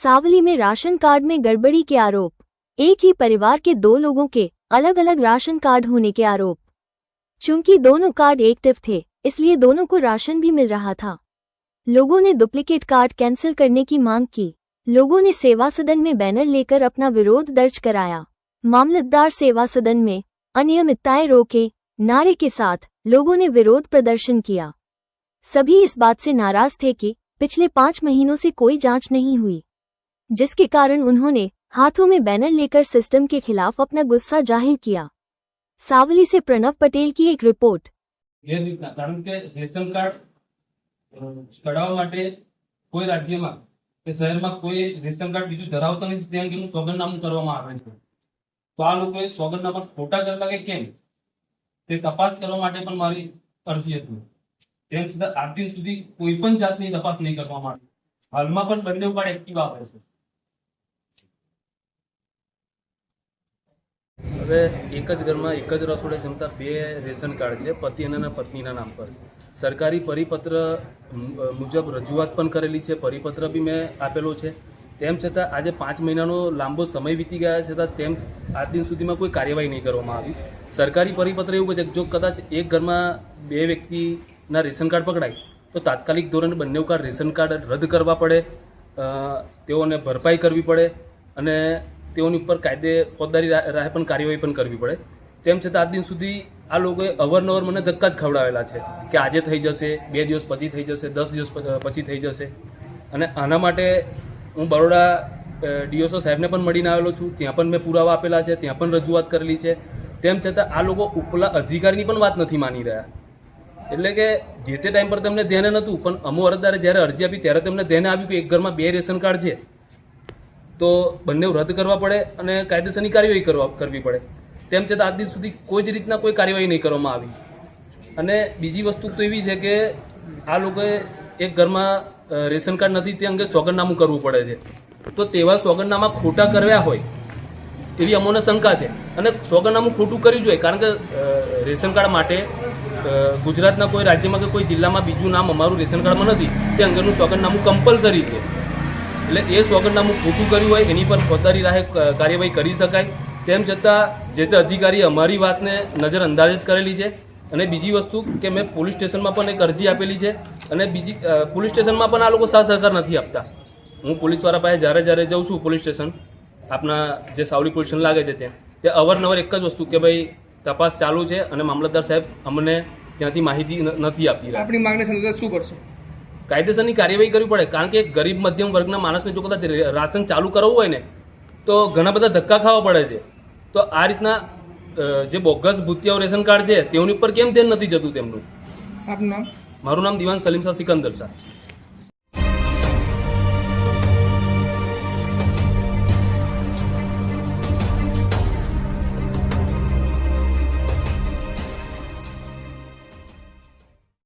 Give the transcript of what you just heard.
सावली में ration card में गड़बड़ी के आरोप। एक ही परिवार के दो लोगों के अलग अलग राशन कार्ड होने के आरोप। चूंकि दोनों कार्ड एक्टिव थे, इसलिए दोनों को राशन भी मिल रहा था। लोगों ने डुप्लीकेट कार्ड कैंसिल करने की मांग की। लोगों ने सेवा सदन में बैनर लेकर अपना विरोध दर्ज कराया। मामलतदार सेवा सदन में अनियमितताएं रोके नारे के साथ लोगों ने विरोध प्रदर्शन किया। सभी इस बात से नाराज थे कि पिछले 5 महीनों से कोई जांच नहीं हुई, जिसके कारण उन्होंने हाथों में बैनर लेकर सिस्टम के खिलाफ अपना गुस्सा जाहिर किया। सावली से प्रणव पटेल की एक रिपोर्ट। कारण के रेशन कार्ड कढावा माटे कोई राज्य में के शहर में कोई रेशन कार्ड बीजू धरावता नहीं ते अंगेનું સોગંદનામું કરવામાં આવે છે। તો આ લોકોએ સોગંદનામા ખોટા કરેલા કે કેમ તે તપાસ કરવા માટે પણ મારી અરજી હતી। તેમ છતાં આજ દિન સુધી કોઈ પણ જાતની તપાસ નહીં કરવામાં આવી। હાલમાં પણ બંને કાર્ડ એક્ટિવ આવે છે। હવે એક જ ઘરમાં એક જ રસોડે જમતા 2 રેશન કાર્ડ છે, પતિ અને પત્નીના નામ પર। સરકારી પરિપત્ર મુજબ રજૂઆત પણ કરેલી છે, પરિપત્ર બી મેં આપેલો છે। તેમ છતાં આજે 5 મહિનાનો લાંબો સમય વીતી ગયા છતાં તેમ આજ દિન સુધીમાં કોઈ કાર્યવાહી નહીં કરવામાં આવી। સરકારી પરિપત્ર એવું કહે છે કે જો કદાચ એક ઘરમાં 2 વ્યક્તિના રેશન કાર્ડ પકડાય તો તાત્કાલિક ધોરણે બંને કાર્ડ રેશન કાર્ડ રદ કરવા પડે, તેઓને ભરપાઈ કરવી પડે અને તેઓની ઉપર કાયદે ફોજદારી રાહે પણ કાર્યવાહી પણ કરવી પડે। તેમ છતાં આજ દિન સુધી આ લોકોએ અવારનવાર મને ધક્કા જ ખવડાવેલા છે કે આજે થઈ જશે, 2 દિવસ પછી થઈ જશે, 10 દિવસ પછી થઈ જશે। અને આના માટે હું બરોડા ડીઓસો સાહેબને પણ મળીને આવેલો છું, ત્યાં પણ મેં પુરાવા આપેલા છે, ત્યાં પણ રજૂઆત કરેલી છે। તેમ છતાં આ લોકો ઉપલા અધિકારીની પણ વાત નથી માની રહ્યા। એટલે કે જે તે ટાઈમ પર તેમને ધ્યાને નહોતું, પણ અમો અરજદારે જ્યારે અરજી આપી ત્યારે તેમને ધ્યાને આવ્યું કે એક ઘરમાં 2 રેશન કાર્ડ છે તો બંને રદ કરવા પડે અને કાયદેસરની કાર્યવાહી કરવી પડે। તેમ છતાં આજ દિન સુધી કોઈ જ રીતના કોઈ કાર્યવાહી નહીં કરવામાં આવી। અને બીજી વસ્તુ તો એવી છે કે આ લોકોએ એક ઘરમાં રેશન કાર્ડ નથી તે અંગે સોગંદનામું કરવું પડે છે, તો તેવા સોગંદનામા ખોટા કર્યા હોય એવી અમોને શંકા છે। અને સોગંદનામું ખોટું કર્યું જોઈએ, કારણ કે રેશન કાર્ડ માટે ગુજરાતના કોઈ રાજ્યમાં કે કોઈ જિલ્લામાં બીજું નામ અમારું રેશન કાર્ડમાં નથી તે અંગેનું સોગંદનામું કમ્પલસરી છે। એટલે એ સોગંદનામું ખોટું કર્યું હોય એની પર ફોજદારી રાહે કાર્યવાહી કરી શકાય। તેમ છતાં જે તે અધિકારી અમારી વાતને નજરઅંદાજ જ કરેલી છે। અને બીજી વસ્તુ કે મેં પોલીસ સ્ટેશનમાં પણ એક અરજી આપેલી છે અને બીજી પોલીસ સ્ટેશનમાં પણ આ લોકો સાથ સહકાર નથી આપતા। હું પોલીસવાળા પાસે જ્યારે જાઉં છું પોલીસ સ્ટેશન, આપણા જે સાવલી પોલીસ સ્ટેશન લાગે છે ત્યાં, તે અવારનવાર એક જ વસ્તુ કે ભાઈ તપાસ ચાલુ છે અને મામલતદાર સાહેબ અમને ત્યાંથી માહિતી નથી આપી રહ્યા। આપણી માંગણી સંદર્ભે શું કરશો? કાયદેસરની કાર્યવાહી કરવી પડે, કારણ કે ગરીબ મધ્યમ વર્ગના માણસને જો કદાચ રાશન ચાલુ કરવું હોય ને તો ઘણા બધા ધક્કા ખાવા પડે છે। તો આ રીતના જે બોગસ ભૂતિયાઓ રેશન કાર્ડ છે તેઓની ઉપર કેમ ધ્યાન નથી જતું તેમનું? આપનું નામ? મારું નામ દિવાન સલીમ શાહ સિકંદર શાહ।